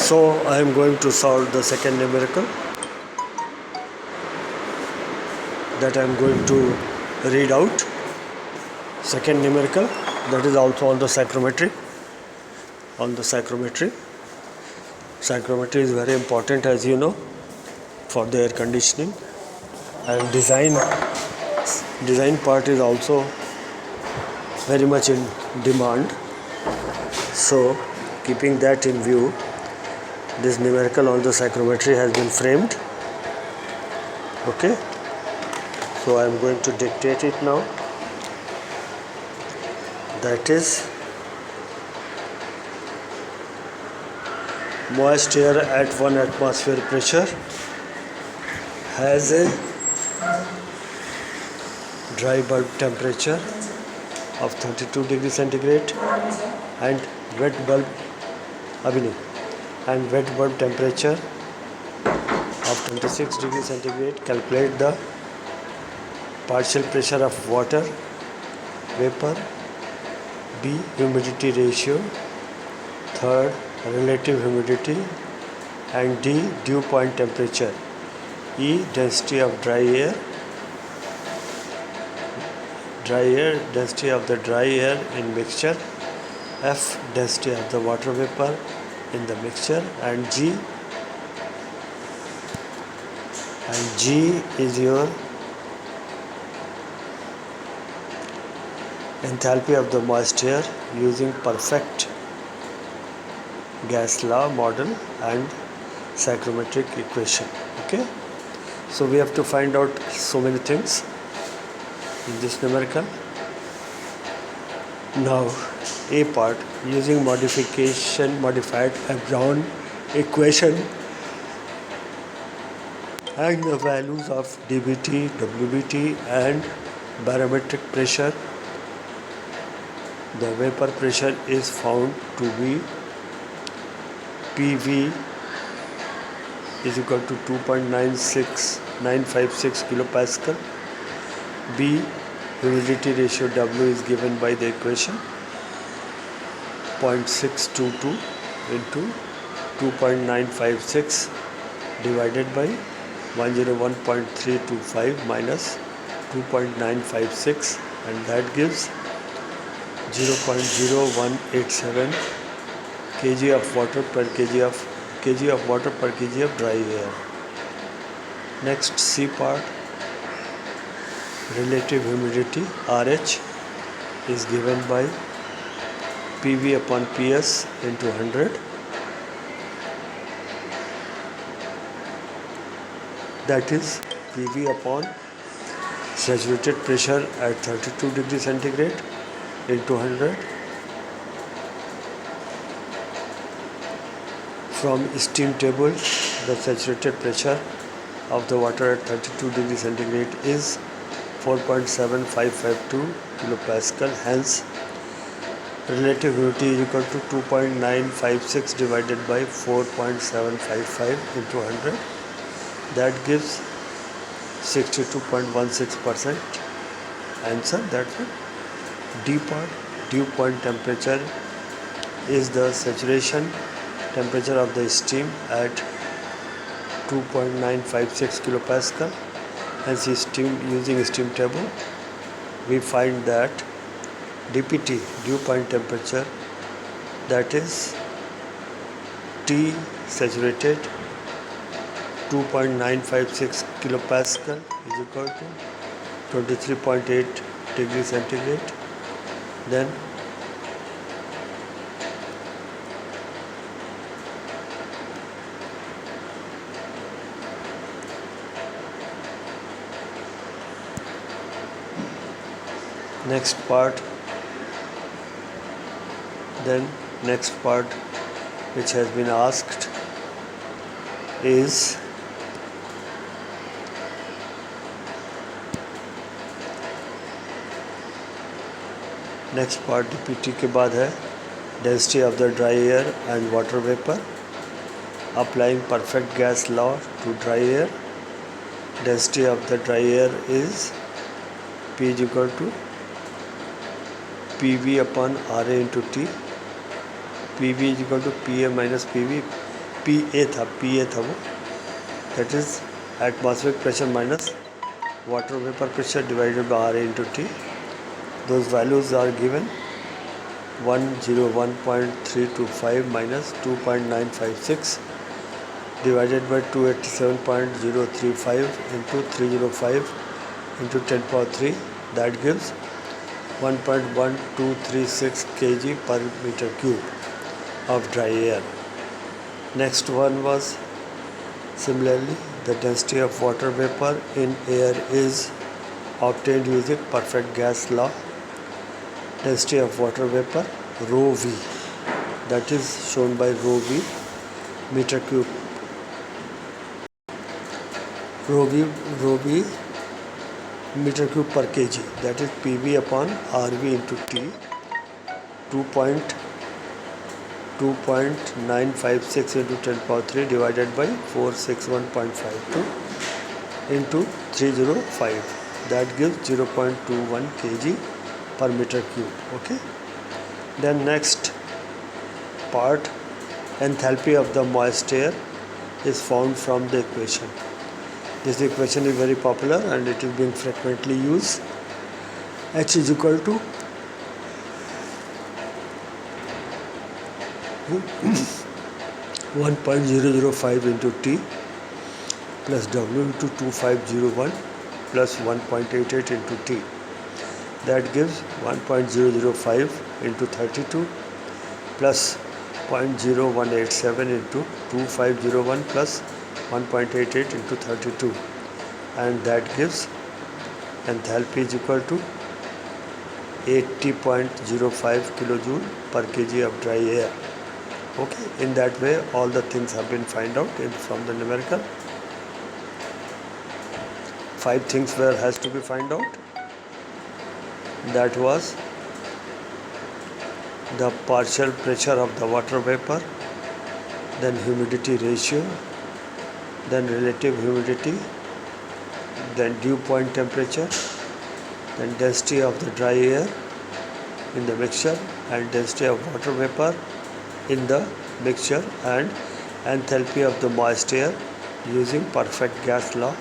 So I am going to solve the second numerical that I am going to read out. Second numerical, that is also on the psychrometry. Psychrometry is very important, as you know, for the air conditioning, and design part is also very much in demand. So keeping that in view, this numerical on the psychrometry has been framed. Okay, so I am going to dictate it now. That is, moist air at 1 atmosphere pressure has a dry bulb temperature of 32 degrees centigrade and wet bulb temperature of 26 degrees centigrade. Calculate the partial pressure of water vapor, B, humidity ratio, third, relative humidity, and D, dew point temperature, E, density of density of the dry air in mixture, F, density of the water vapor in the mixture, and G is your enthalpy of the moist air using perfect gas law model and psychrometric equation. Okay, so we have to find out so many things in this numerical. Now A part, using modified Brown equation and the values of dBT, WBT and barometric pressure, the vapor pressure is found to be PV is equal to 2.956 kilopascal. B, humidity ratio W is given by the equation 0.622 into 2.956 divided by 101.325 minus 2.956, and that gives 0.0187 kg of water per kg of dry air. Next, C part, relative humidity RH is given by PV upon PS into 100. That is PV upon saturated pressure at 32 degrees centigrade into 100. From steam table, the saturated pressure of the water at 32 degrees centigrade is 4.7552 kilopascal. Hence, relative humidity is equal to 2.956 divided by 4.755 into 100. That gives 62.16%. Answer, that's it. D part, dew point temperature is the saturation temperature of the steam at 2.956 kilopascal. Hence, using steam table, we find that dPT, dew point temperature, that is T saturated 2.956 kilopascal is equal to 23.8 degrees centigrade. Then next part which has been asked is dPT के बाद है density of the dry air and water vapor. Applying perfect gas law to dry air, density of the dry air is P is equal to PV upon RA into T. PV is equal to PA minus PV. PA था वो, that is atmospheric pressure minus water vapor pressure divided by RA into T. Those values are given 101.325 minus 2.956 divided by 287.035 into 305 into 10 power 3, that gives 1.1236 kg per meter cube of dry air. Next one was similarly the density of water vapor in air is obtained using perfect gas law. Density of water vapor rho v, that is shown by rho v meter cube, rho v meter cube per kg, that is PV upon RV into T, 2.956 into 10 power 3 divided by 461.52 into 305, that gives 0.21 kg per meter cube. Okay. Then next part, enthalpy of the moist air is found from the equation. This equation is very popular and it is being frequently used. H is equal to 1.005 into T plus W into 2501 plus 1.88 into T. That gives 1.005 into 32 plus 0.0187 into 2501 plus 1.88 into 32, and that gives enthalpy is equal to 80.05 kilojoule per kg of dry air. Okay, in that way all the things have been found out from the numerical. 5 things were has to be found out. That was the partial pressure of the water vapor, then humidity ratio, then relative humidity, then dew point temperature, then density of the dry air in the mixture and density of water vapor in the mixture, and enthalpy of the moist air using perfect gas law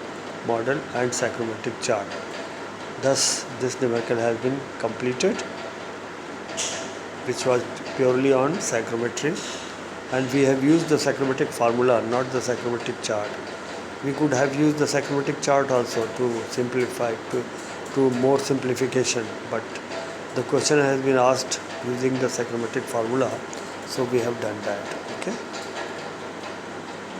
model and psychrometric chart. Thus this numerical has been completed, which was purely on psychrometry, and we have used the psychrometric formula, not the psychrometric chart. We could have used the psychrometric chart also to simplify, to more simplification, but the question has been asked using the psychrometric formula, so we have done that. Okay.